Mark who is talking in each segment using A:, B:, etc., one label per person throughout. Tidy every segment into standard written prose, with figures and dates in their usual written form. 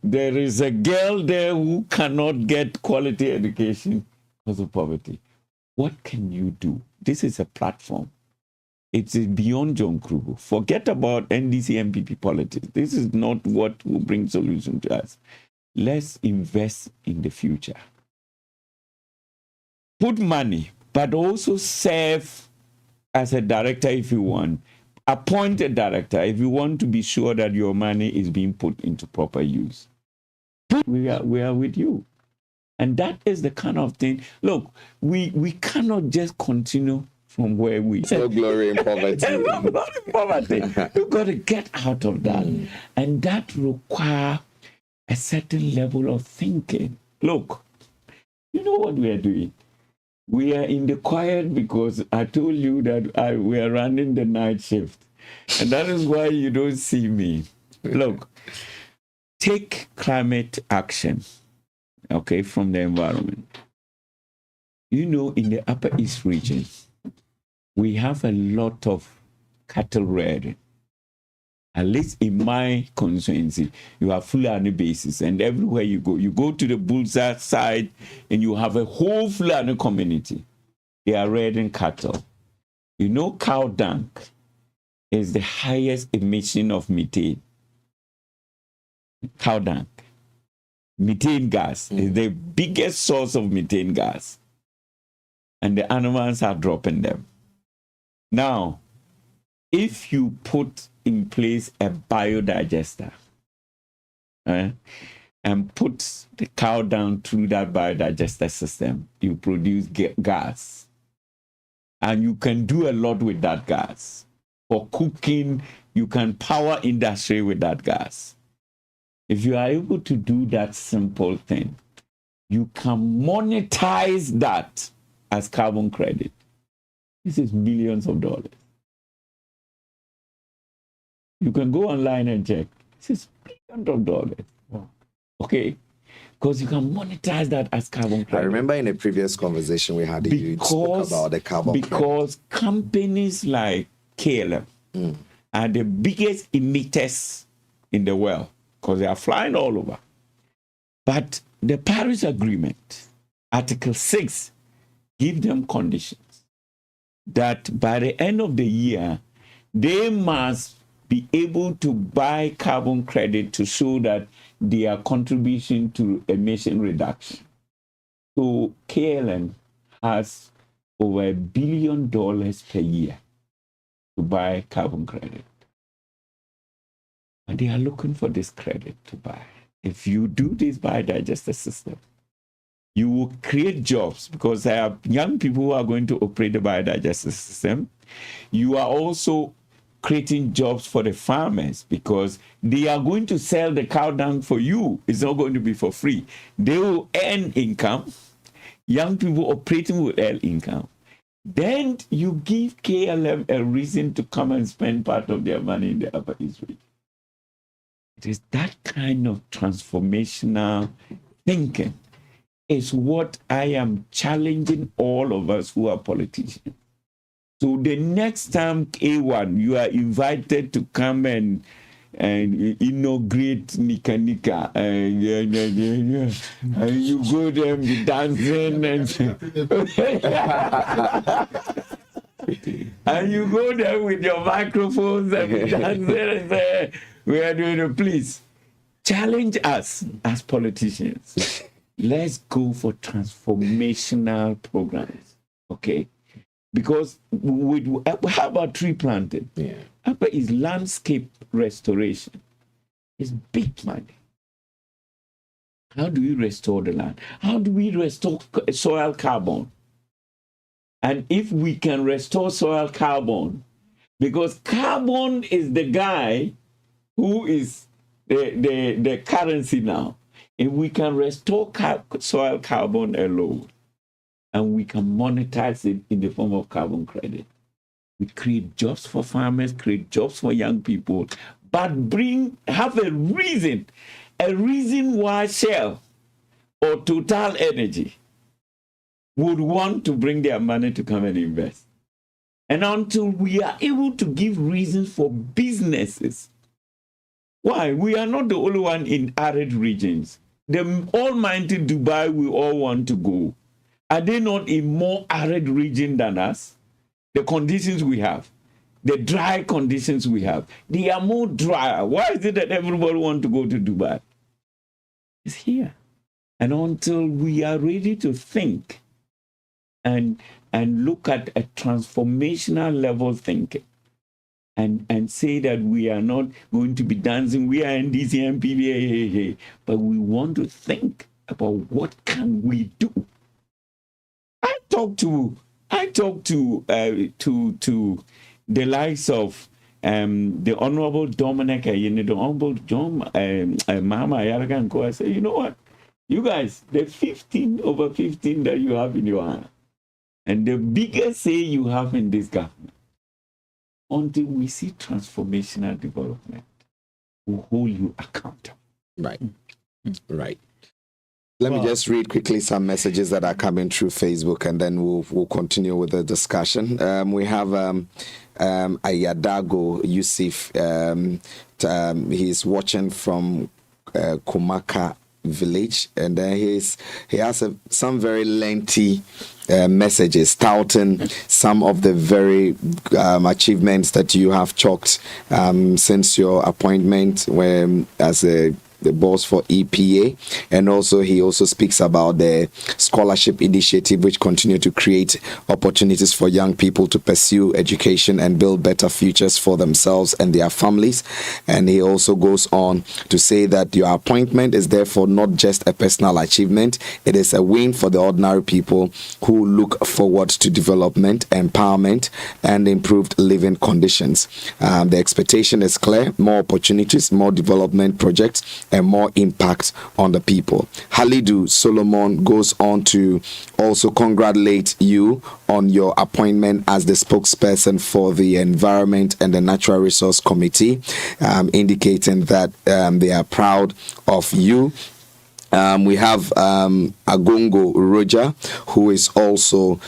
A: there is a girl there who cannot get quality education because of poverty. What can you do? This is a platform. It's beyond John Kruger. Forget about NDC MPP politics. This is not what will bring solution to us. Let's invest in the future. Put money, but also serve as a director if you want. Appoint a director if you want to be sure that your money is being put into proper use. We are with you. And that is the kind of thing. Look, we cannot just continue from where we
B: no glory in poverty.
A: No glory in poverty. You've got to get out of that. And that requires a certain level of thinking. Look, you know what we are doing? We are in the quiet because I told you that we are running the night shift. And that is why you don't see me. Look, take climate action, okay, from the environment. You know, in the Upper East region, we have a lot of cattle rearing. At least in my constituency, you have Fulani bases, and everywhere you go to the Bulsa side, and you have a whole Fulani community. They are rearing cattle. You know, cow dung is the highest emission of methane. Cow dung. Methane gas is the biggest source of methane gas. And the animals are dropping them. Now, if you put in place a biodigester and put the cow down through that biodigester system, you produce gas. And you can do a lot with that gas. For cooking, you can power industry with that gas. If you are able to do that simple thing, you can monetize that as carbon credit. This is millions of dollars. You can go online and check. This is billions of dollars. Wow. Okay? Because you can monetize that as carbon credit.
B: I remember in a previous conversation we had, you spoke about the carbon credit.
A: Because companies like KLM are the biggest emitters in the world because they are flying all over. But the Paris Agreement, Article 6, give them conditions that by the end of the year, they must be able to buy carbon credit to show that they are contributing to emission reduction. So KLM has over $1 billion per year to buy carbon credit. And they are looking for this credit to buy. If you do this biodigester system, you will create jobs because there are young people who are going to operate the biodigester system. You are also creating jobs for the farmers because they are going to sell the cow dung for you. It's not going to be for free. They will earn income. Young people operating will earn income. Then you give KLM a reason to come and spend part of their money in the Upper East region. It is that kind of transformational thinking is what I am challenging all of us who are politicians. So the next time, A1, you are invited to come and inaugurate Nika Nika. And you go there and be dancing and you go there with your microphones and be dancing and say, we are doing it. Please challenge us as politicians. Let's go for transformational programs, okay? Because how about tree planting?
B: Yeah.
A: Upper is landscape restoration. It's big money. How do we restore the land? How do we restore soil carbon? And if we can restore soil carbon, because carbon is the guy who is the currency now. If we can restore soil carbon alone, and we can monetize it in the form of carbon credit, we create jobs for farmers, create jobs for young people, but have a reason why Shell or Total Energy would want to bring their money to come and invest. And until we are able to give reasons for businesses Why? We are not the only one in arid regions. The almighty Dubai, we all want to go. Are they not in more arid region than us? The conditions we have, the dry conditions we have, they are more drier. Why is it that everybody wants to go to Dubai? It's here. And until we are ready to think and look at a transformational level thinking, and say that we are not going to be dancing, we are NDC and PBA, but we want to think about what can we do. I talk to the likes of the Honorable Dominic, the Honorable John Mama Yaraganko. I say, you know what? You guys, the 15 over 15 that you have in your hand, and the biggest say you have in this government, until we see transformational development, will hold you accountable.
B: Right. Right. Let me just read quickly some messages that are coming through Facebook, and then we'll continue with the discussion. We have Ayadago Yusuf. He's watching from Kumaka village, and then he has some very lengthy messages touting some of the very achievements that you have chalked since your appointment as the boss for EPA, and also he also speaks about the scholarship initiative, which continue to create opportunities for young people to pursue education and build better futures for themselves and their families. And he also goes on to say that your appointment is therefore not just a personal achievement, it is a win for the ordinary people who look forward to development, empowerment, and improved living conditions. The expectation is clear: more opportunities, more development projects, and more impact on the people. Halidu Solomon goes on to also congratulate you on your appointment as the spokesperson for the Environment and the Natural Resource Committee, indicating that they are proud of you. We have Agongo Roger, who is also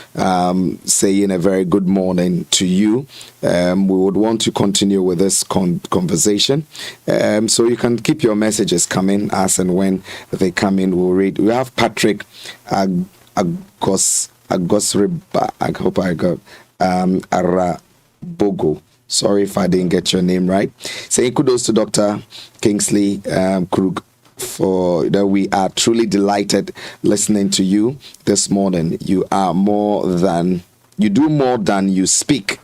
B: saying a very good morning to you. We would want to continue with this conversation. So you can keep your messages coming as and when they come in, we'll read. We have Patrick Agosriba, I hope I got Arabogo. Sorry if I didn't get your name right. Saying kudos to Dr. Kingsley Krug for that. We are truly delighted listening to you this morning. You do more than you speak.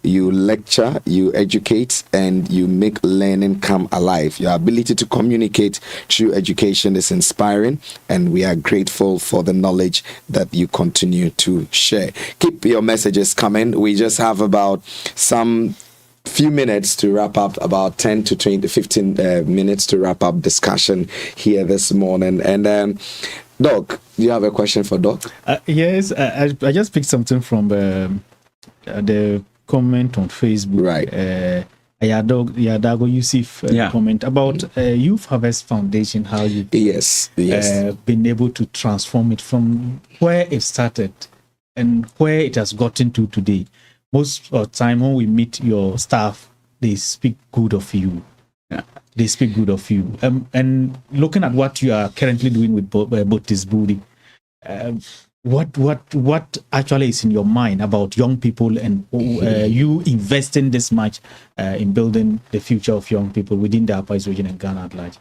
B: You lecture, you educate, and you make learning come alive. Your ability to communicate through education is inspiring, and we are grateful for the knowledge that you continue to share. Keep your messages coming. We just have about some few minutes to wrap up, about 10 to 15 minutes to wrap up discussion here this morning. And Doc, do you have a question for Doc?
C: Yes, I just picked something from the comment on Facebook.
B: Right.
C: Yadago Yusuf comment about Youth Harvest Foundation, how you been able to transform it from where it started and where it has gotten to today. Most of the time when we meet your staff, they speak good of you.
A: Yeah.
C: They speak good of you. And looking at what you are currently doing with Botis Budi, what actually is in your mind about young people and you investing this much in building the future of young people within the Upper East region and Ghana at large?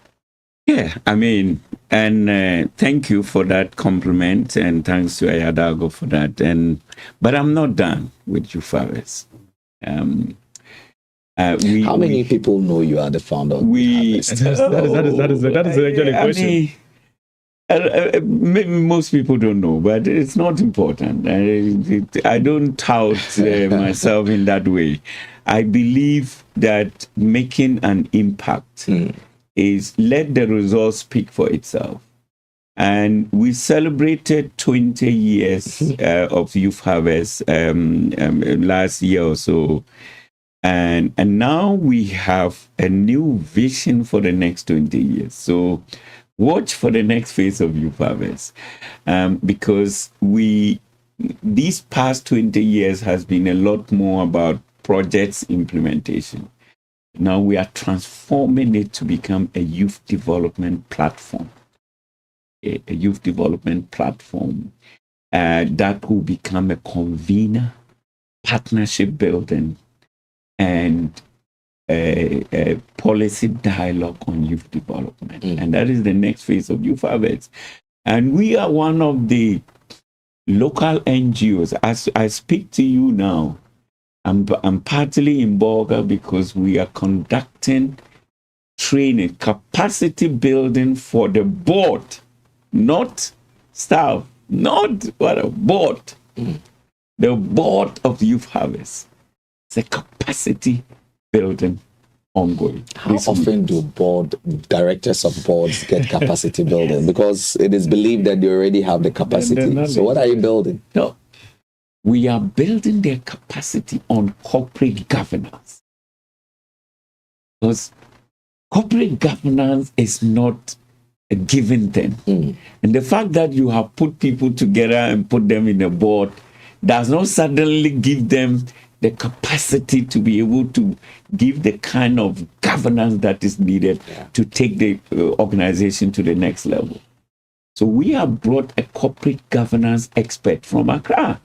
A: Yeah, I mean, and thank you for that compliment, and thanks to Ayadago for that. But I'm not done with Youth Harvest.
B: How many people know you are the founder of Youth Harvest?
C: That is actually a question.
A: I mean, most people don't know, but it's not important. I don't tout myself in that way. I believe that making an impact is let the results speak for itself. And we celebrated 20 years of Youth Harvest last year or so. And now we have a new vision for the next 20 years. So watch for the next phase of Youth Harvest, because these past 20 years has been a lot more about projects implementation. Now we are transforming it to become a youth development platform. A youth development platform that will become a convener, partnership building, and a policy dialogue on youth development. And that is the next phase of Youth Harvest. And we are one of the local NGOs. As I speak to you now, I'm partly in Bolga because we are conducting training, capacity building for the board, not staff, not what a board. The board of Youth Harvest. It's a capacity building ongoing.
B: How often do directors of boards get capacity building? Because it is believed that they already have the capacity. So what are you building?
A: No. We are building their capacity on corporate governance. Because corporate governance is not a given thing. And the fact that you have put people together and put them in a board does not suddenly give them the capacity to be able to give the kind of governance that is needed to take the organization to the next level. So we have brought a corporate governance expert from Accra.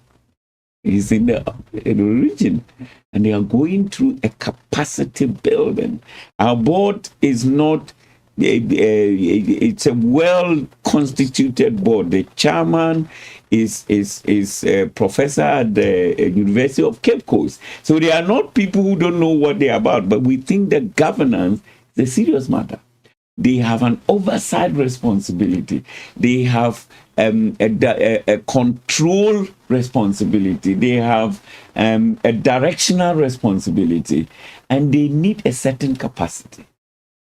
A: He's in the region, and they are going through a capacity building. Our board is not, it's a well-constituted board. The chairman is a professor at the University of Cape Coast. So they are not people who don't know what they're about, but we think that governance is a serious matter. They have an oversight responsibility. They have a control responsibility. They have a directional responsibility, and they need a certain capacity.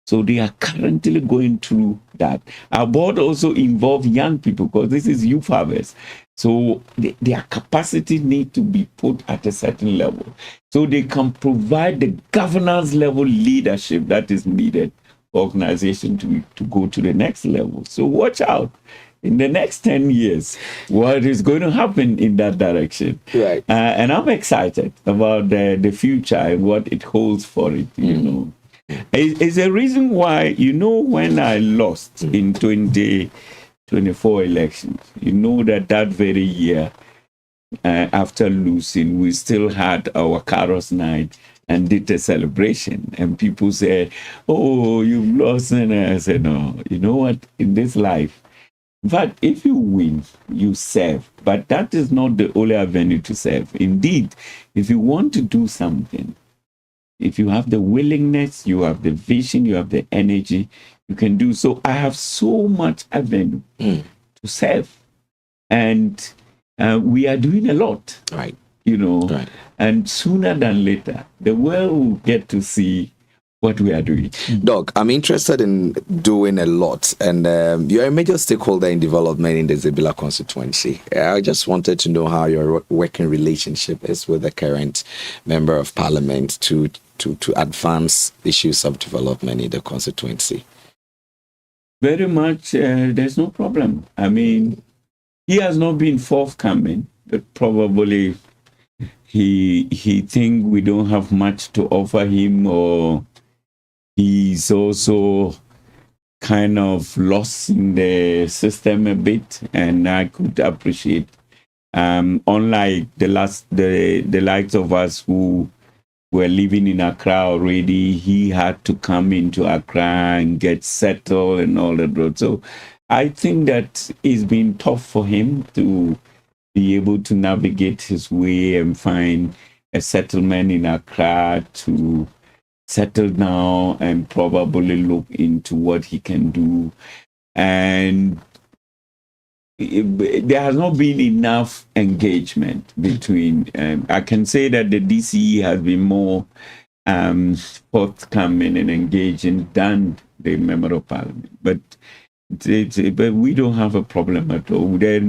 A: So they are currently going through that. Our board also involves young people because this is Youth Harvest. So their capacity need to be put at a certain level so they can provide the governance level leadership that is needed for organization to go to the next level. So watch out. In the next 10 years, what is going to happen in that direction?
B: Right.
A: And I'm excited about the future and what it holds for it, you know. It's a reason why, you know, when I lost in 2024 elections, you know that very year after losing, we still had our Caros night and did a celebration. And people said, oh, you've lost. And I said, no, you know what, in this life, in fact, if you win, you serve. But that is not the only avenue to serve. Indeed, if you want to do something, if you have the willingness, you have the vision, you have the energy, you can do so. I have so much avenue to serve. And we are doing a lot.
B: Right.
A: You know, and sooner than later, the world will get to see what we are doing.
B: Doc, I'm interested in doing a lot, and you're a major stakeholder in development in the Zebila constituency. I just wanted to know how your working relationship is with the current member of parliament to advance issues of development in the constituency.
A: Very much, there's no problem. I mean, he has not been forthcoming, but probably he think we don't have much to offer him, or he's also kind of lost in the system a bit, and I could appreciate. Unlike the likes of us who were living in Accra already, he had to come into Accra and get settled and all that. So I think that it's been tough for him to be able to navigate his way and find a settlement in Accra to settle down and probably look into what he can do. And there has not been enough engagement between, I can say that the DCE has been more forthcoming and engaging than the Member of Parliament. But we don't have a problem at all. There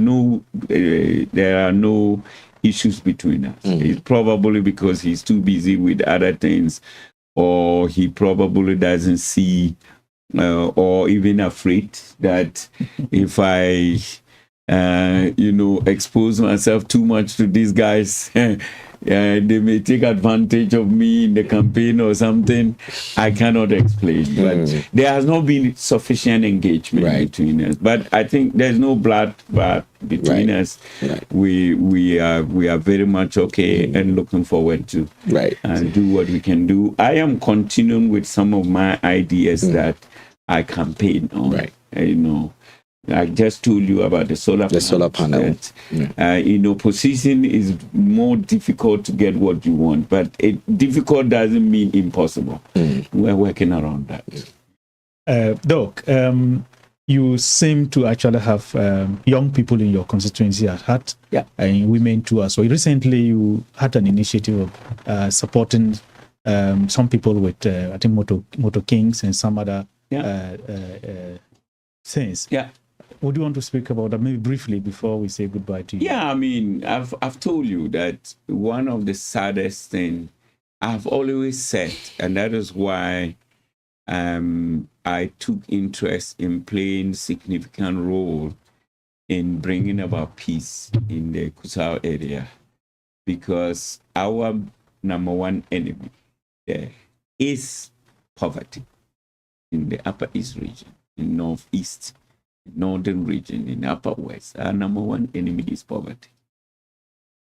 A: are no issues between us. It's probably because he's too busy with other things, or he probably doesn't see or even afraid that if I expose myself too much to these guys, they may take advantage of me in the campaign or something. I cannot explain, but there has not been sufficient engagement between us. But I think there's no blood between us. We are very much okay and looking forward to do what we can do. I am continuing with some of my ideas that I campaign on. You know, I just told you about the solar panel. Position is more difficult to get what you want, but difficult doesn't mean impossible. We're working around that.
C: Doc, you seem to actually have young people in your constituency at heart, and women too as well. Recently, you had an initiative of supporting some people with, I think, Motor Kings and some other things. Would you want to speak about that maybe briefly before we say goodbye to you?
A: Yeah, I mean, I've told you that one of the saddest things I've always said, and that is why I took interest in playing significant role in bringing about peace in the Curaçao area, because our number one enemy there is poverty in the Upper East region, in Northeast, Northern region, in Upper West. Our number one enemy is poverty.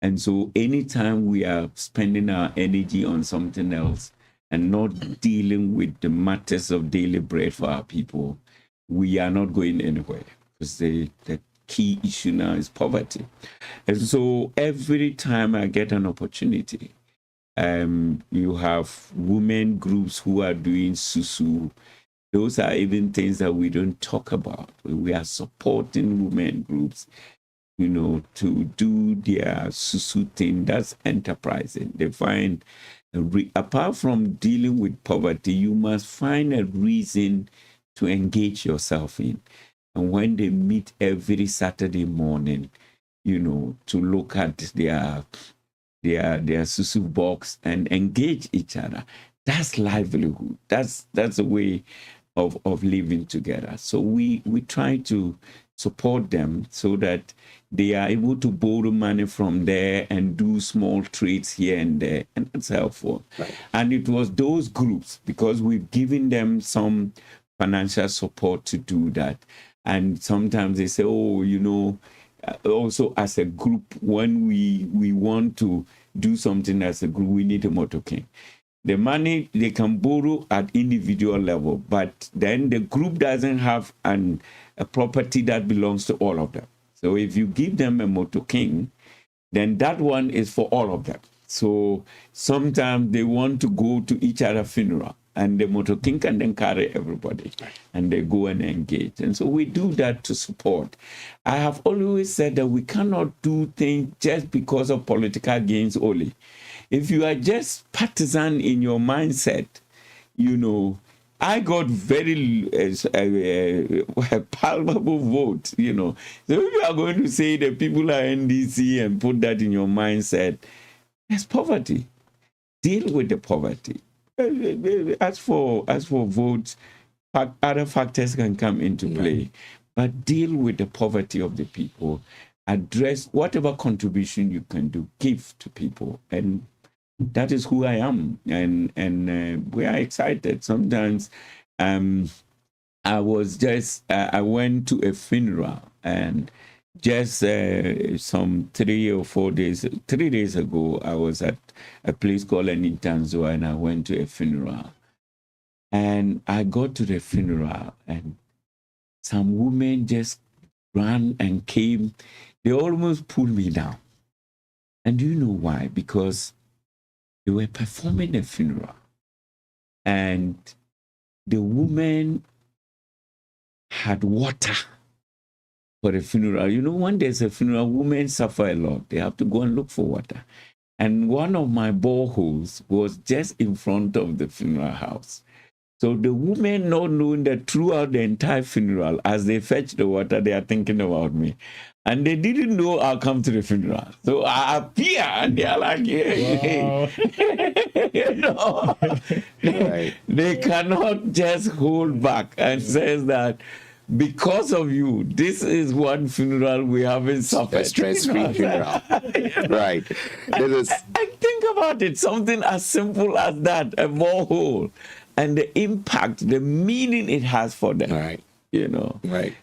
A: And so anytime we are spending our energy on something else and not dealing with the matters of daily bread for our people, we are not going anywhere, because the key issue now is poverty. And so every time I get an opportunity, you have women groups who are doing susu. Those are even things that we don't talk about. We are supporting women groups, to do their susu thing. That's enterprising. They find, apart from dealing with poverty, you must find a reason to engage yourself in. And when they meet every Saturday morning, to look at their susu box and engage each other, that's livelihood. That's a way of living together. So we try to support them so that they are able to borrow money from there and do small trades here and there, and that's helpful. And it was those groups, because we've given them some financial support to do that. And sometimes they say, also as a group, when we want to do something as a group, we need a Motor King. The money they can borrow at individual level, but then the group doesn't have a property that belongs to all of them. So if you give them a Motor King, then that one is for all of them. So sometimes they want to go to each other's funeral, and the Motor King can then carry everybody, and they go and engage. And so we do that to support. I have always said that we cannot do things just because of political gains only. If you are just partisan in your mindset, I got very palpable vote, So if you are going to say that people are NDC and put that in your mindset, there's poverty. Deal with the poverty. As for votes, other factors can come into play, but deal with the poverty of the people. Address whatever contribution you can do, give to people, and that is who I am, and we are excited. Sometimes I went to a funeral, and just some 3 days ago, I was at a place called Anintanzo, and I went to a funeral. And I got to the funeral, and some women just ran and came. They almost pulled me down. And do you know why? Because they were performing a funeral, and the woman had water for the funeral. When there's a funeral, women suffer a lot. They have to go and look for water. And one of my boreholes was just in front of the funeral house. So the women, not knowing that throughout the entire funeral, as they fetch the water, they are thinking about me. And they didn't know I'll come to the funeral. So I appear, and they are like, hey. They cannot just hold back and says that because of you, this is one funeral we haven't suffered.
B: A stress-free funeral. Right.
A: And think about it, something as simple as that, a borehole, and the impact, the meaning it has for them.
B: Right.
A: Right.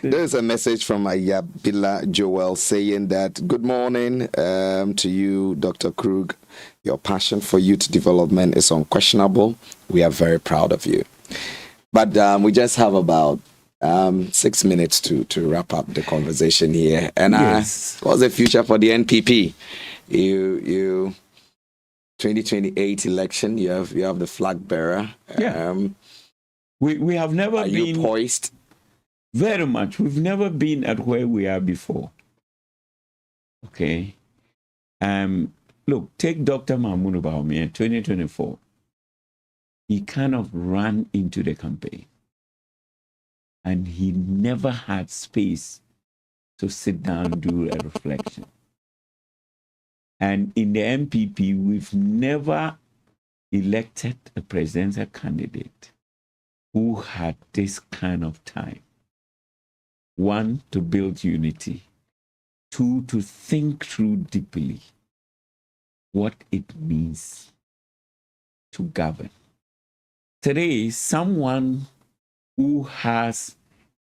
B: There's a message from Ayabila Joel saying that, good morning to you, Dr. Krug. Your passion for youth development is unquestionable. We are very proud of you. But we just have about 6 minutes to wrap up the conversation here. And
A: yes.
B: What's the future for the NPP? You 2028 election, you have the flag bearer.
A: Yeah. We have never been...
B: Are you poised?
A: Very much. We've never been at where we are before. Okay. Look, take Dr. Mahmoud Bawumia in 2024. He kind of ran into the campaign. And he never had space to sit down and do a reflection. And in the MPP, we've never elected a presidential candidate who had this kind of time. 1, to build unity. 2, to think through deeply what it means to govern. Today, someone who has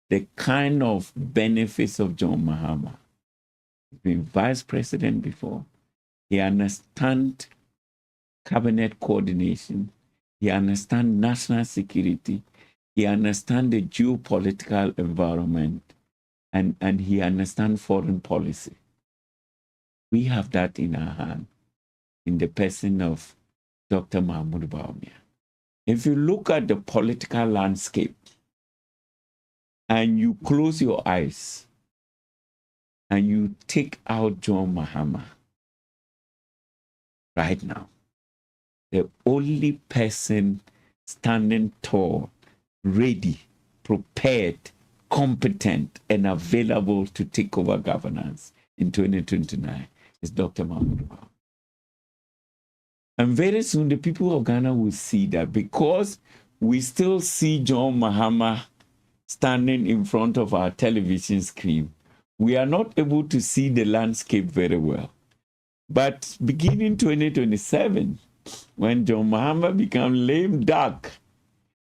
A: the kind of benefits of John Mahama, he's been vice president before, he understands cabinet coordination, he understands national security, he understands the geopolitical environment, and he understands foreign policy. We have that in our hand, in the person of Dr. Mahmoud Bawumia. If you look at the political landscape and you close your eyes and you take out John Mahama right now, the only person standing tall, ready, prepared, competent, and available to take over governance in 2029 is Dr. Mahmoud Bawumia. And very soon the people of Ghana will see that, because we still see John Mahama standing in front of our television screen, we are not able to see the landscape very well. But beginning 2027, when John Mahama becomes lame duck,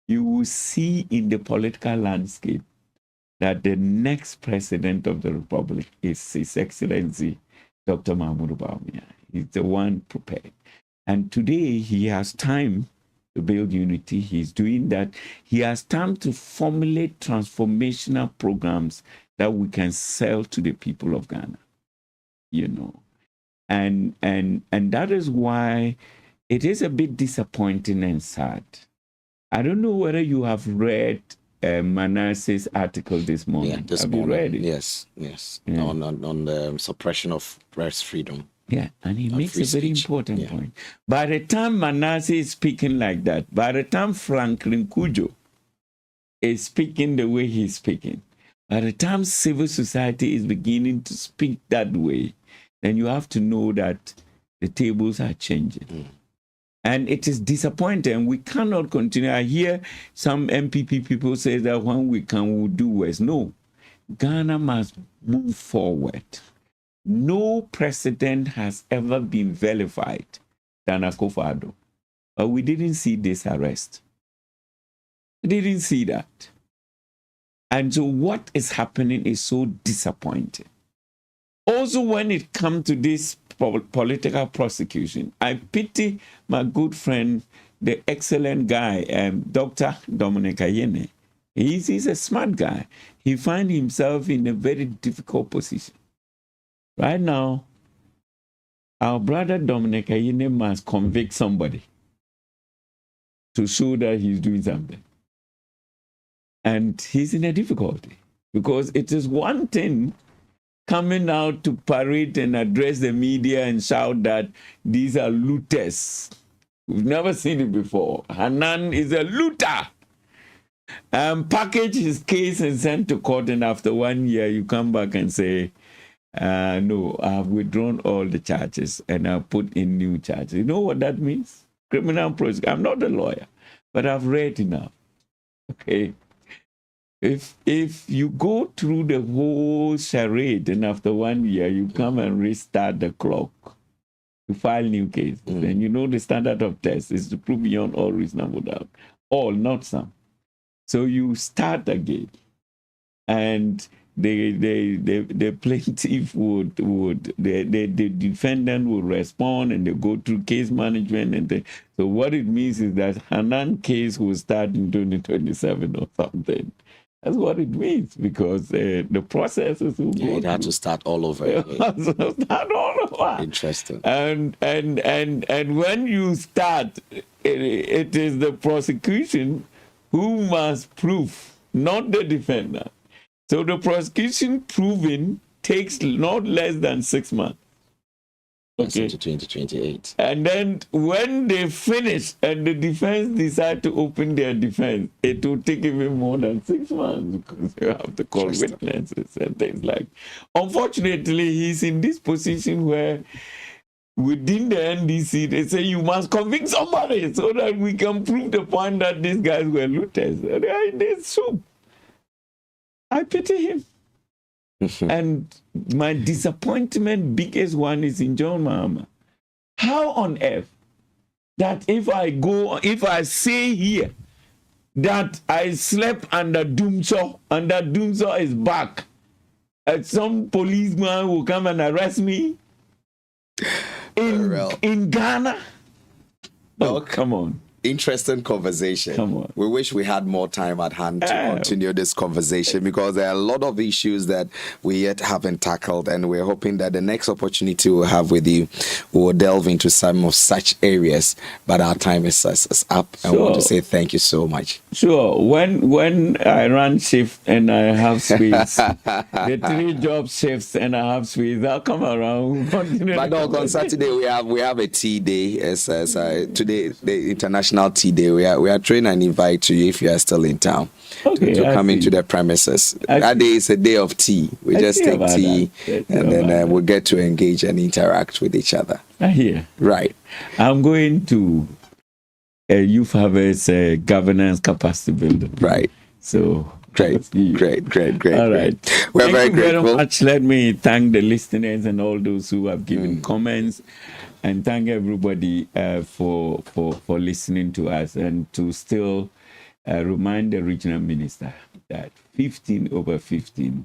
A: you will see in the political landscape that the next president of the Republic is His Excellency Dr. Mahmoud Bawumia. He's the one prepared. And today he has time to build unity. He's doing that. He has time to formulate transformational programs that we can sell to the people of Ghana. And that is why it is a bit disappointing and sad. I don't know whether you have read Manasseh's article this morning.
B: Yeah, this morning. You read it? Yes. Yeah. On the suppression of press freedom.
A: Yeah, and he makes a very important point. By the time Manasseh is speaking like that, by the time Franklin Kujo is speaking the way he's speaking, by the time civil society is beginning to speak that way, then you have to know that the tables are changing. And it is disappointing. We cannot continue. I hear some MPP people say that when we can, we'll do worse. No, Ghana must move forward. No president has ever been vilified than Akufo-Addo. But we didn't see this arrest. We didn't see that. And so what is happening is so disappointing. Also, when it comes to this political prosecution, I pity my good friend, the excellent guy, Dr. Dominic Ayine. He's a smart guy. He finds himself in a very difficult position. Right now, our brother Dominic Ayine must convict somebody to show that he's doing something. And he's in a difficulty because it is one thing coming out to parade and address the media and shout that these are looters. We've never seen it before. Hanan is a looter. Package his case and sent to court, and after 1 year, you come back and say, no, I've withdrawn all the charges and I've put in new charges. You know what that means? Criminal prosecution. I'm not a lawyer, but I've read enough. Okay. If you go through the whole charade and after 1 year you come and restart the clock to file new cases, then you know the standard of test is to prove beyond all reasonable doubt. All, not some. So you start again, and the plaintiff the defendant will respond, and they go through case management, and so what it means is that Hanan case will start in 2027 or something. That's what it means, because the processes will go.
B: It had to start all over again.
A: Start all over.
B: Interesting.
A: And when you start, it is the prosecution who must prove, not the defendant. So the prosecution proving takes not less than 6 months.
B: Okay. To 2028.
A: And then when they finish and the defense decide to open their defense, it will take even more than 6 months, because you have to call witnesses and things like. Unfortunately, he's in this position where within the NDC, they say you must convict somebody so that we can prove the point that these guys were looters. They are in this soup. I pity him. And my disappointment, biggest one, is in John Mahama. How on earth that if I say here that I slept under Dumso, and that Dumso is back, and some policeman will come and arrest me in Ghana? Oh, come on.
B: Interesting conversation.
A: Come on.
B: We wish we had more time at hand to continue this conversation, because there are a lot of issues that we yet haven't tackled, and we're hoping that the next opportunity we'll have with you will delve into some of such areas. But our time is up. Sure. I want to say thank you so much.
A: Sure. When I run shift and I have space, the 3 job shifts and I have space, I'll come around.
B: But on Saturday we have a tea day. As today, the international Tea Day. We are trying and invite you, if you are still in town, to come into the premises. That day is a day of tea. We just take tea, and then we'll get to engage and interact with each other.
A: I hear.
B: Right.
A: I'm going to Youth Harvest governance capacity building.
B: Right.
A: So
B: great.
A: All right.
B: We're very grateful.
A: Very much. Let me thank the listeners and all those who have given comments. And thank everybody for listening to us, and to still remind the regional minister that 15/15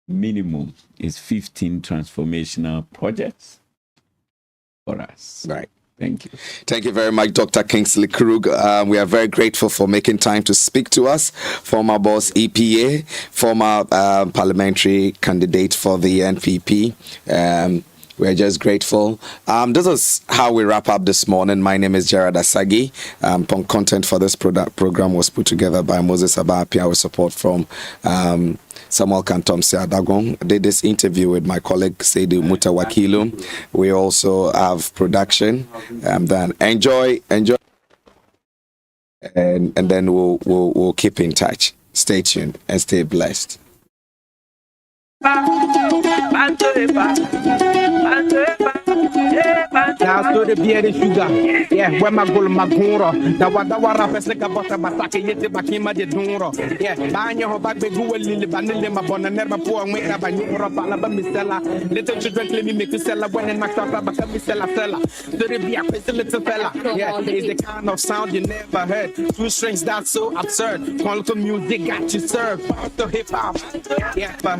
A: minimum is 15 transformational projects for us.
B: Right.
A: Thank you.
B: Thank you very much, Dr. Kingsley Krug. We are very grateful for making time to speak to us. Former boss EPA, former parliamentary candidate for the NPP. We're just grateful. This is how we wrap up this morning. My name is Gerard Asagi. Content for this program was put together by Moses Abapia with support from Samuel Kantomsi Adagon. I did this interview with my colleague Seidu Mutawakilu. We also have production. Then enjoy, and then we'll keep in touch. Stay tuned and stay blessed.
D: Now story beer the sugar. Yeah, where my goal my goro. The wara pese ka bota batake yete bakima de duro. Yeah, banyo ho back be go lili banile ma bona nerba po ngwe ka banyo ro bala ba misela. Little children claim me make to sell when and max up ba ka misela fella. Story beer pese little fella. Yeah, it's the kind of sound you never heard. 2 strings that's so absurd. Quality music got you served. To hip hop. Yeah,